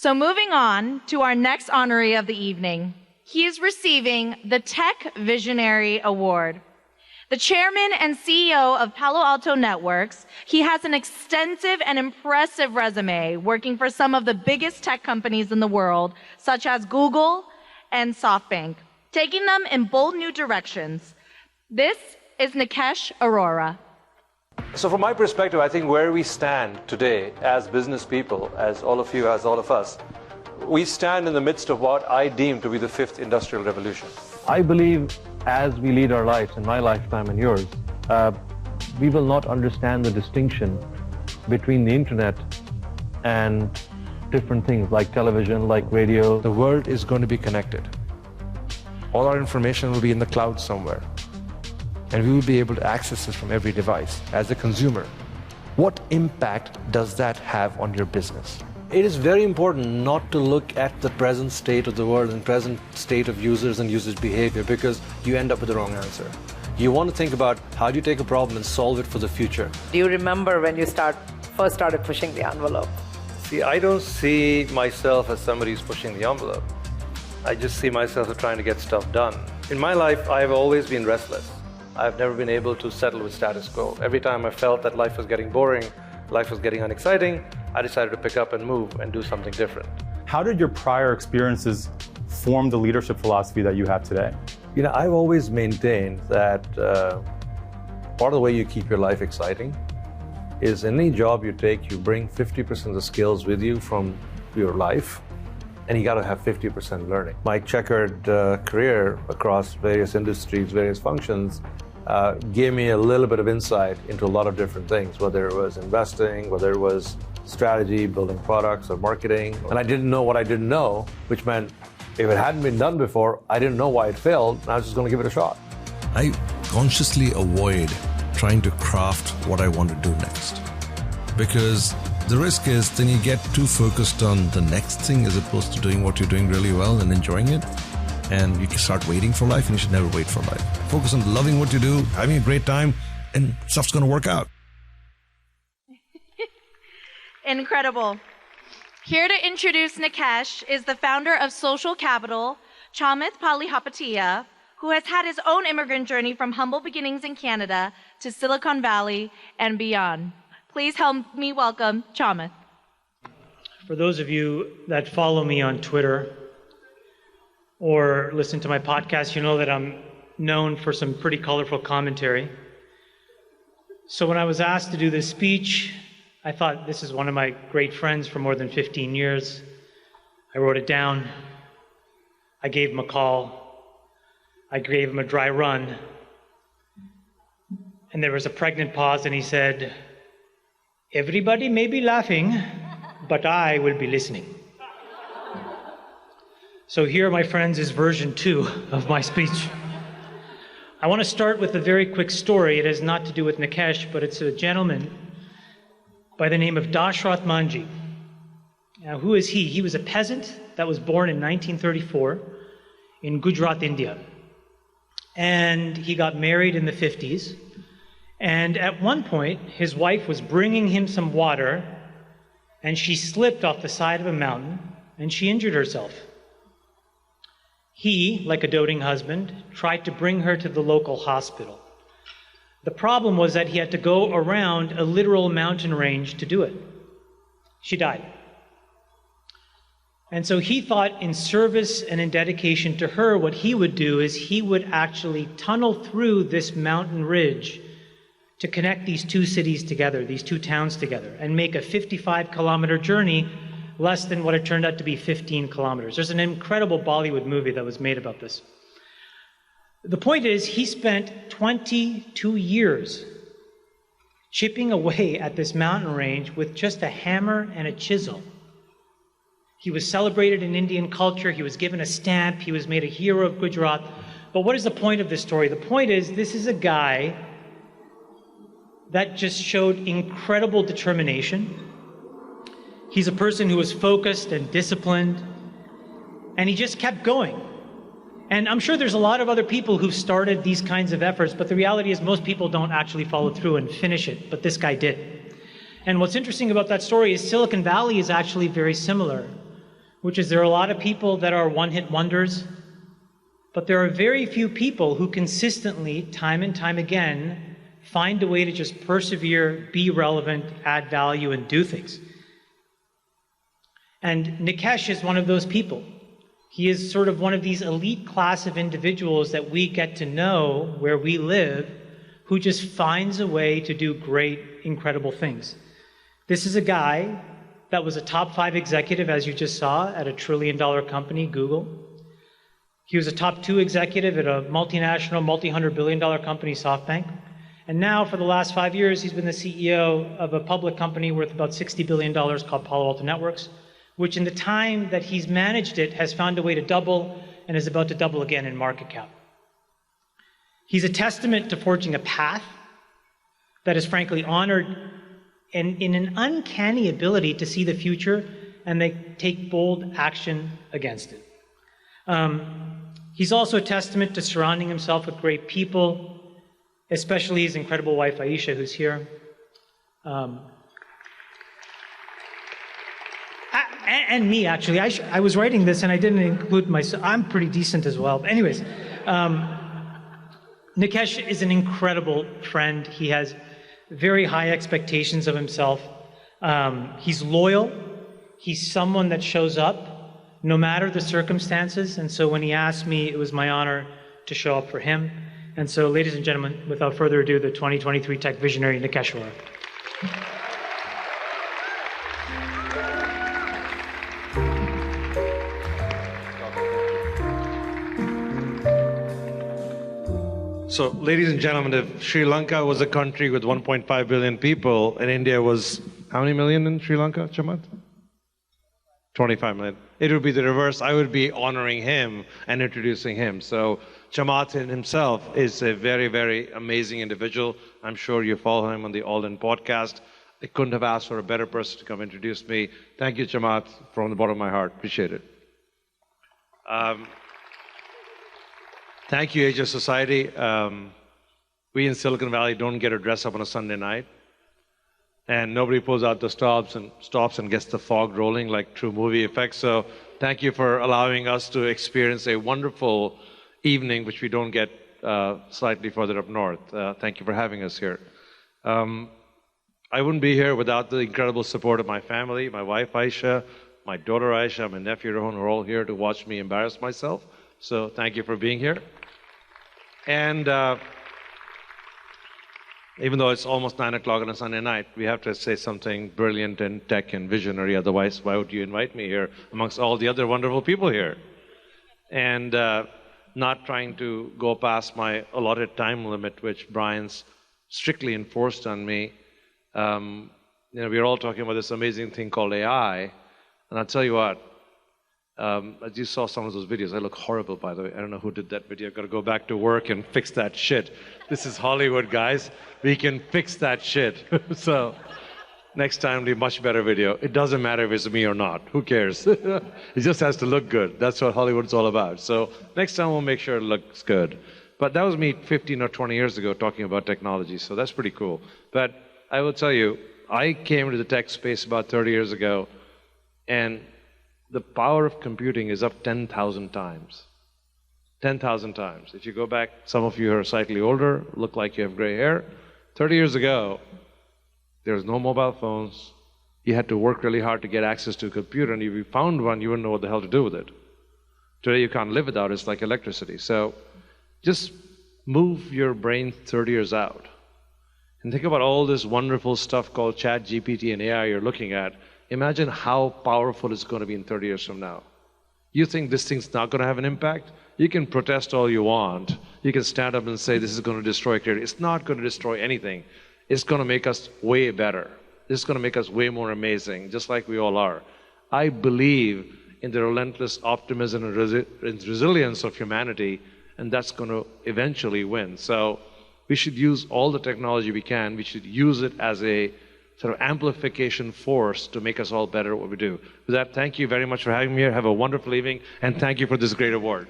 So moving on to our next honoree of the evening. He is receiving the Tech Visionary Award. The chairman and CEO of Palo Alto Networks, he has an extensive and impressive resume working for some of the biggest tech companies in the world, such as Google and SoftBank, taking them in bold new directions. This is Nikesh Arora. So from my perspective, I think where we stand today as business people, as all of you, as all of us, we stand in the midst of what I deem to be the fifth industrial revolution. I believe as we lead our lives, in my lifetime and yours, we will not understand the distinction between the internet and different things like television, like radio. The world is going to be connected. All our information will be in the cloud somewhere. And we will be able to access it from every device as a consumer. What impact does that have on your business? It is very important not to look at the present state of the world and present state of users and usage behavior, because you end up with the wrong answer. You want to think about how do you take a problem and solve it for the future. Do you remember when you first started pushing the envelope? See, I don't see myself as somebody who's pushing the envelope. I just see myself as trying to get stuff done. In my life, I've always been restless. I've never been able to settle with status quo. Every time I felt that life was getting boring, life was getting unexciting, I decided to pick up and move and do something different. How did your prior experiences form the leadership philosophy that you have today? You know, I've always maintained that part of the way you keep your life exciting is any job you take, you bring 50% of the skills with you from your life, and you got to have 50% learning. My checkered career across various industries, various functions, gave me a little bit of insight into a lot of different things, whether it was investing, whether it was strategy, building products or marketing. And I didn't know what I didn't know, which meant if it hadn't been done before, I didn't know why it failed, and I was just going to give it a shot. I consciously avoid trying to craft what I want to do next, because the risk is then you get too focused on the next thing as opposed to doing what you're doing really well and enjoying it. And you can start waiting for life, and you should never wait for life. Focus on loving what you do, having a great time, and stuff's going to work out. Incredible. Here to introduce Nikesh is the founder of social capital, Chamath Palihapitiya, who has had his own immigrant journey from humble beginnings in Canada to Silicon Valley and beyond. Please help me welcome Chamath. For those of you that follow me on Twitter or listen to my podcast, you know that I'm known for some pretty colorful commentary. So when I was asked to do this speech, I thought this is one of my great friends for more than 15 years. I wrote it down. I gave him a call. I gave him a dry run. And there was a pregnant pause, and he said, "Everybody may be laughing, but I will be listening." So here, my friends, is version 2 of my speech. I want to start with a very quick story. It has not to do with Nikesh, but it's a gentleman by the name of Dashrath Manji. Now, who is he? He was a peasant that was born in 1934 in Gujarat, India. And he got married in the 50s. And at one point, his wife was bringing him some water, and she slipped off the side of a mountain, and she injured herself. He, like a doting husband, tried to bring her to the local hospital. The problem was that he had to go around a literal mountain range to do it. She died. And so he thought, in service and in dedication to her, what he would do is he would actually tunnel through this mountain ridge to connect these two cities together, these two towns together, and make a 55-kilometer journey less than what it turned out to be 15 kilometers. There's an incredible Bollywood movie that was made about this. The point is, he spent 22 years chipping away at this mountain range with just a hammer and a chisel. He was celebrated in Indian culture, he was given a stamp, he was made a hero of Gujarat. But what is the point of this story? The point is, this is a guy that just showed incredible determination. He's a person who was focused and disciplined, and he just kept going. And I'm sure there's a lot of other people who've started these kinds of efforts, but the reality is most people don't actually follow through and finish it, but this guy did. And what's interesting about that story is Silicon Valley is actually very similar. which is there are a lot of people that are one-hit wonders, but there are very few people who consistently, time and time again, find a way to just persevere, be relevant, add value, and do things. And Nikesh is one of those people. He is sort of one of these elite class of individuals that we get to know where we live, who just finds a way to do great, incredible things. This is a guy that was a top 5 executive, as you just saw, at a $1 trillion company, Google. He was a top 2 executive at a multinational, multi-$100 billion company, SoftBank. And now, for the last 5 years, he's been the CEO of a public company worth about $60 billion called Palo Alto Networks, which in the time that he's managed it has found a way to double and is about to double again in market cap. He's a testament to forging a path that is frankly honored and in an uncanny ability to see the future and they take bold action against it. He's also a testament to surrounding himself with great people, especially his incredible wife, Aisha, who's here. And me, actually. I was writing this and I didn't include myself. I'm pretty decent as well. But anyways, Nikesh is an incredible friend. He has very high expectations of himself. He's loyal. He's someone that shows up no matter the circumstances. And so when he asked me, it was my honor to show up for him. And so, ladies and gentlemen, without further ado, the 2023 Tech Visionary, Nikesh Arora. So, ladies and gentlemen, if Sri Lanka was a country with 1.5 billion people and India was how many million in Sri Lanka, Chamath? 25 million. It would be the reverse. I would be honoring him and introducing him. So Chamath in himself is a very, very amazing individual. I'm sure you follow him on the All In podcast. I couldn't have asked for a better person to come introduce me. Thank you, Chamath, from the bottom of my heart. Appreciate it. Thank you, Asia Society. We in Silicon Valley don't get to dress up on a Sunday night. And nobody pulls out the stops and gets the fog rolling like true movie effects. So thank you for allowing us to experience a wonderful evening, which we don't get slightly further up north. Thank you for having us here. I wouldn't be here without the incredible support of my family, my wife Aisha, my daughter Aisha, my nephew Rohan, who are all here to watch me embarrass myself. So thank you for being here. And even though it's almost 9 o'clock on a Sunday night, we have to say something brilliant and tech and visionary. Otherwise, why would you invite me here amongst all the other wonderful people here? And not trying to go past my allotted time limit, which Brian's strictly enforced on me. We're all talking about this amazing thing called AI. And I'll tell you what, as you saw some of those videos, I look horrible, by the way. I don't know who did that video. I've got to go back to work and fix that shit. This is Hollywood, guys. We can fix that shit. So next time, do a much better video. It doesn't matter if it's me or not. Who cares? It just has to look good. That's what Hollywood's all about. So next time, we'll make sure it looks good. But that was me 15 or 20 years ago talking about technology. So that's pretty cool. But I will tell you, I came into the tech space about 30 years ago, and the power of computing is up 10,000 times. 10,000 times. If you go back, some of you are slightly older, look like you have gray hair. 30 years ago, there was no mobile phones. You had to work really hard to get access to a computer, and if you found one, you wouldn't know what the hell to do with it. Today, you can't live without it. It's like electricity. So just move your brain 30 years out. And think about all this wonderful stuff called Chat, GPT, and AI you're looking at. Imagine how powerful it's going to be in 30 years from now. You think this thing's not going to have an impact? You can protest all you want. You can stand up and say this is going to destroy creativity. It's not going to destroy anything. It's going to make us way better. It's going to make us way more amazing, just like we all are. I believe in the relentless optimism and resilience of humanity, and that's going to eventually win. So we should use all the technology we can. We should use it as a sort of amplification force to make us all better at what we do. With that, thank you very much for having me here. Have a wonderful evening, and thank you for this great award.